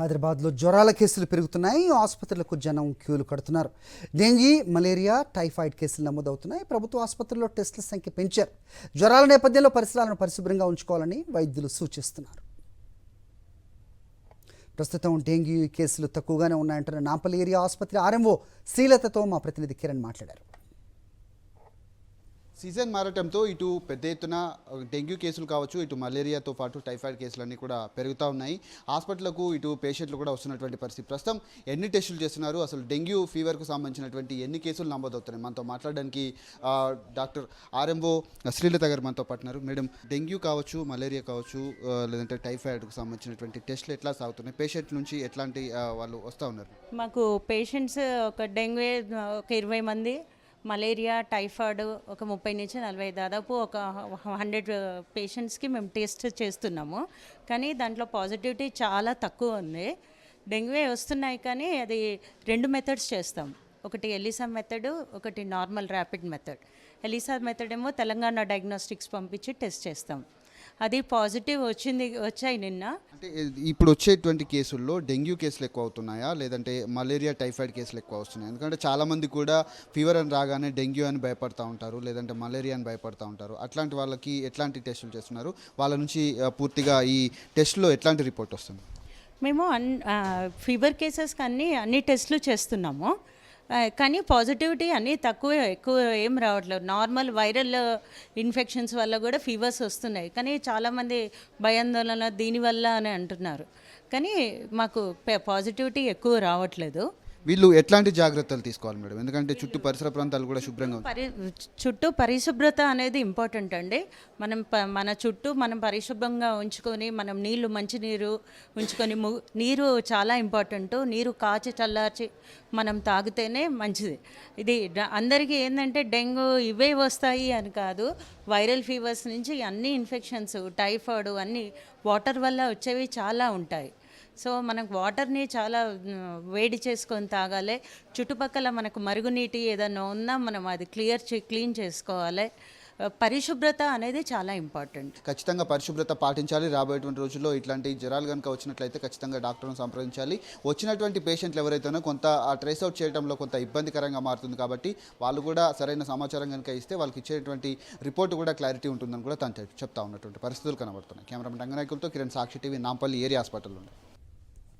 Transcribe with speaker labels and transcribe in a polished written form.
Speaker 1: హైదరాబాద్లో జ్వరాల కేసులు పెరుగుతున్నాయి. ఆసుపత్రులకు జనం క్యూలు కడుతున్నారు. డెంగీ, మలేరియా, టైఫాయిడ్ కేసులు నమోదవుతున్నాయి. ప్రభుత్వ ఆసుపత్రుల్లో టెస్టుల సంఖ్య పెంచారు. జ్వరాల నేపథ్యంలో పరిసరాలను పరిశుభ్రంగా ఉంచుకోవాలని వైద్యులు సూచిస్తున్నారు. ప్రస్తుతం డెంగీ కేసులు తక్కువగానే ఉన్నాయంటున్న నాంపల్లి ఏరియా ఆసుపత్రి ఆర్ఎంఓ శ్రీలతతో మా ప్రతినిధి కిరణ్ మాట్లాడారు.
Speaker 2: సీజన్ మారటంతో ఇటు పెద్ద ఎత్తున డెంగ్యూ కేసులు కావచ్చు, ఇటు మలేరియాతో పాటు టైఫాయిడ్ కేసులన్నీ కూడా పెరుగుతూ ఉన్నాయి. హాస్పిటల్కు ఇటు పేషెంట్లు కూడా వస్తున్నటువంటి పరిస్థితి. ప్రస్తుతం ఎన్ని టెస్టులు చేస్తున్నారు, అసలు డెంగ్యూ ఫీవర్కు సంబంధించినటువంటి ఎన్ని కేసులు నమోదవుతున్నాయి, మనతో మాట్లాడడానికి డాక్టర్ ఆర్ఎంఓ శ్రీలత గారు మనతో పాటున్నారు. మేడం, డెంగ్యూ కావచ్చు, మలేరియా కావచ్చు, లేదంటే టైఫాయిడ్కు సంబంధించినటువంటి టెస్టులు ఎట్లా సాగుతున్నాయి? పేషెంట్ నుంచి ఎట్లాంటి వాళ్ళు వస్తూ ఉన్నారు?
Speaker 3: మాకు పేషెంట్స్ ఒక డెంగ్యూ ఒక 20 మంది, మలేరియా, టైఫాయిడ్ ఒక 30 నుంచి 40, దాదాపు ఒక 100 పేషెంట్స్కి మేము టెస్ట్ చేస్తున్నాము. కానీ దాంట్లో పాజిటివిటీ చాలా తక్కువ ఉంది. డెంగ్యూ వస్తున్నాయి, కానీ అది 2 మెథడ్స్ చేస్తాం. ఒకటి ఎలిసా మెథడ్, ఒకటి normal rapid method. ELISA method ఏమో తెలంగాణ డయాగ్నోస్టిక్స్ పంపించి టెస్ట్ చేస్తాం. అది పాజిటివ్ వచ్చాయి నిన్న.
Speaker 2: అంటే ఇప్పుడు వచ్చేటువంటి కేసుల్లో డెంగ్యూ కేసులు ఎక్కువ అవుతున్నాయా, లేదంటే మలేరియా, టైఫాయిడ్ కేసులు ఎక్కువ వస్తున్నాయి? ఎందుకంటే చాలామంది కూడా ఫీవర్ అని రాగానే డెంగ్యూ అని భయపడుతూ ఉంటారు, లేదంటే మలేరియా అని భయపడుతూ ఉంటారు. అట్లాంటి వాళ్ళకి ఎట్లాంటి టెస్టులు చేస్తున్నారు? వాళ్ళ నుంచి పూర్తిగా ఈ టెస్ట్లో ఎట్లాంటి రిపోర్ట్ వస్తుంది?
Speaker 3: మేము ఫీవర్ కేసెస్కి అన్ని టెస్టులు చేస్తున్నాము. కానీ పాజిటివిటీ అన్నీ ఎక్కువ ఏం రావట్లేదు. నార్మల్ వైరల్ ఇన్ఫెక్షన్స్ వల్ల కూడా ఫీవర్స్ వస్తున్నాయి, కానీ చాలామంది భయాందోళన దీనివల్ల అని అంటున్నారు. కానీ మాకు పాజిటివిటీ ఎక్కువ రావట్లేదు.
Speaker 2: వీళ్ళు ఎట్లాంటి జాగ్రత్తలు తీసుకోవాలి మేడం? ఎందుకంటే చుట్టూ పరిసర ప్రాంతాలు కూడా శుభ్రంగా
Speaker 3: చుట్టూ పరిశుభ్రత అనేది ఇంపార్టెంట్ అండి. మన చుట్టూ మనం పరిశుభ్రంగా ఉంచుకొని, మనం మంచి నీరు ఉంచుకొని, నీరు చాలా ఇంపార్టెంట్. నీరు కాచి చల్లార్చి మనం తాగితేనే మంచిది. ఇది అందరికీ ఏంటంటే డెంగ్యూ ఇవే వస్తాయి అని కాదు, వైరల్ ఫీవర్స్ నుంచి అన్ని ఇన్ఫెక్షన్స్, టైఫాయిడ్ అన్నీ వాటర్ వల్ల వచ్చేవి చాలా ఉంటాయి. సో మనకు వాటర్ని చాలా వేడి చేసుకొని తాగాలి. చుట్టుపక్కల మనకు మరుగునీటి ఏదైనా ఉన్నా మనం అది క్లీన్ చేసుకోవాలి. పరిశుభ్రత అనేది చాలా ఇంపార్టెంట్.
Speaker 2: ఖచ్చితంగా పరిశుభ్రత పాటించాలి. రాబోయేటువంటి రోజుల్లో ఇట్లాంటి జ్వరాలు కనుక వచ్చినట్లయితే ఖచ్చితంగా డాక్టర్ను సంప్రదించాలి. వచ్చినటువంటి పేషెంట్లు ఎవరైతేనో కొంత ట్రేస్ అవుట్ చేయడంలో కొంత ఇబ్బందికరంగా మారుతుంది. కాబట్టి వాళ్ళు కూడా సరైన సమాచారం కనుక ఇస్తే వాళ్ళకి ఇచ్చేటువంటి రిపోర్ట్ కూడా క్లారిటీ ఉంటుందని కూడా తను చెప్తా ఉన్నటువంటి పరిస్థితులు కనబడుతున్నాయి. కెమెరామెన్ రంగనాయకులతో కిరణ్, సాక్షి టీవీ, నాంపల్లి ఏరియా హాస్పిటల్ నుండి.